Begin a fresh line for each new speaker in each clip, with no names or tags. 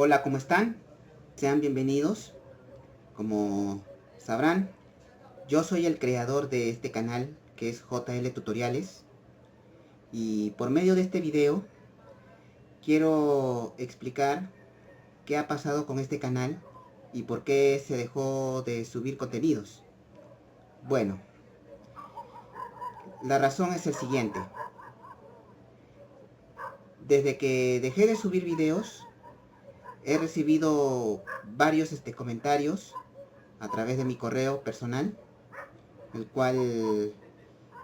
Hola, ¿cómo están? Sean bienvenidos. Como sabrán, yo soy el creador de este canal que es JL Tutoriales, y por medio de este video quiero explicar qué ha pasado con este canal y por qué se dejó de subir contenidos. Bueno, la razón es el siguiente. Desde que dejé de subir videos, he recibido varios comentarios a través de mi correo personal, el cual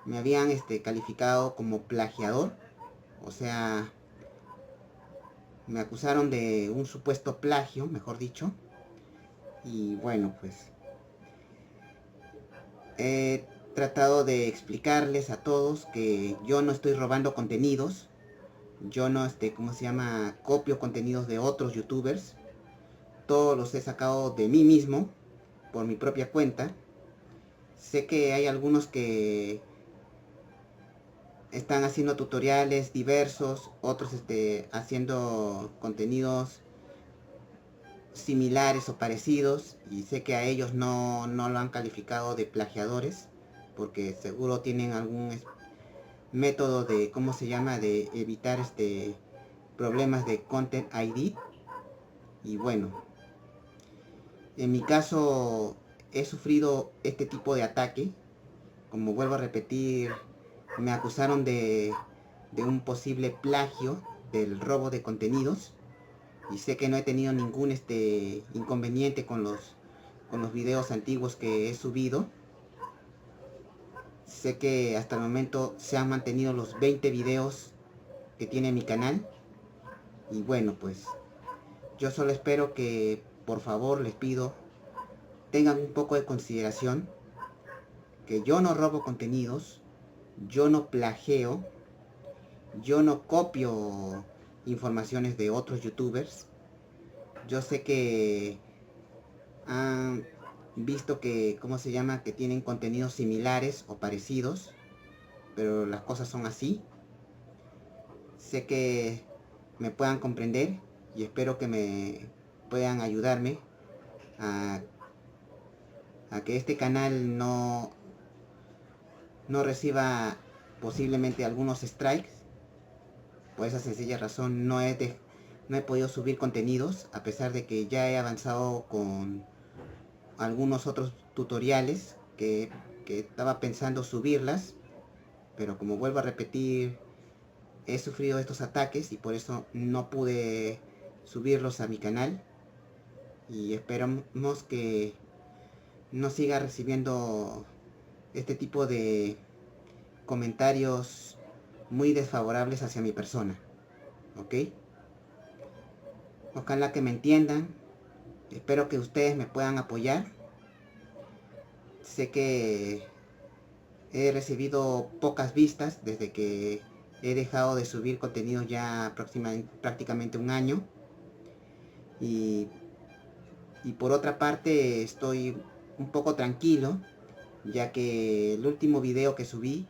me habían calificado como plagiador. O sea, me acusaron de un supuesto plagio, mejor dicho. Y bueno, pues he tratado de explicarles a todos que yo no estoy robando contenidos. Yo no, ¿cómo se llama? Copio contenidos de otros youtubers. Todos los he sacado de mí mismo, por mi propia cuenta. Sé que hay algunos que están haciendo tutoriales diversos, otros haciendo contenidos similares o parecidos, y sé que a ellos no lo han calificado de plagiadores, porque seguro tienen algún método de, ¿cómo se llama?, de evitar problemas de Content ID. Y bueno, en mi caso he sufrido este tipo de ataque. Como vuelvo a repetir, me acusaron de un posible plagio, del robo de contenidos, y sé que no he tenido ningún inconveniente con los videos antiguos que he subido. Sé que hasta el momento se han mantenido los 20 videos que tiene mi canal. Y bueno, pues yo solo espero que, por favor, les pido, tengan un poco de consideración, que yo no robo contenidos, yo no plagio, yo no copio informaciones de otros youtubers. Yo sé que han visto que, ¿cómo se llama?, que tienen contenidos similares o parecidos, pero las cosas son así. Sé que me puedan comprender, y espero que me puedan ayudarme a, que este canal no reciba posiblemente algunos strikes. Por esa sencilla razón no he podido subir contenidos, a pesar de que ya he avanzado con algunos otros tutoriales que estaba pensando subirlas. Pero como vuelvo a repetir, he sufrido estos ataques y por eso no pude subirlos a mi canal. Y esperamos que no siga recibiendo este tipo de comentarios muy desfavorables hacia mi persona. ¿Ok? Ojalá que me entiendan. Espero que ustedes me puedan apoyar. Sé que he recibido pocas vistas desde que he dejado de subir contenido ya prácticamente un año. Y por otra parte estoy un poco tranquilo, ya que el último video que subí,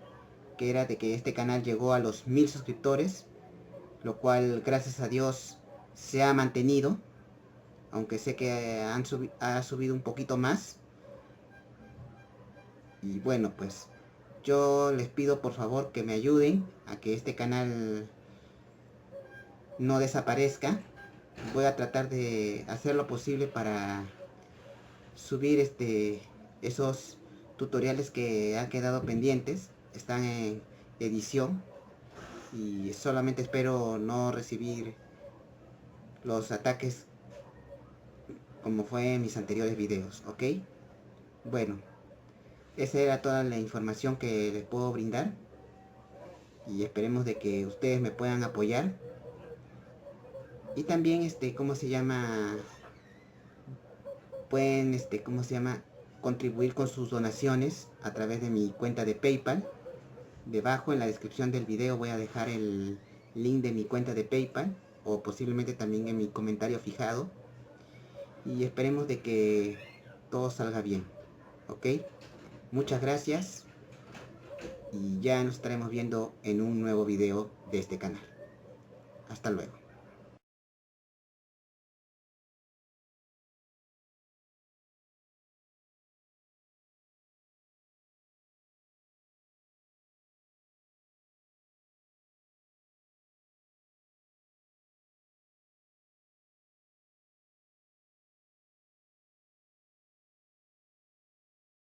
que era de que este canal llegó a los 1000 suscriptores, lo cual gracias a Dios se ha mantenido, aunque sé que ha subido un poquito más. Y bueno, pues yo les pido por favor que me ayuden a que este canal no desaparezca. Voy a tratar de hacer lo posible para subir esos tutoriales que han quedado pendientes. Están en edición, y solamente espero no recibir los ataques como fue en mis anteriores videos. ¿Ok? Bueno, esa era toda la información que les puedo brindar, y esperemos de que ustedes me puedan apoyar. Y también ¿cómo se llama?, pueden ¿cómo se llama?, contribuir con sus donaciones a través de mi cuenta de PayPal. Debajo en la descripción del video voy a dejar el link de mi cuenta de PayPal, o posiblemente también en mi comentario fijado. Y esperemos de que todo salga bien. ¿Ok? Muchas gracias, y ya nos estaremos viendo en un nuevo video de este canal. Hasta luego.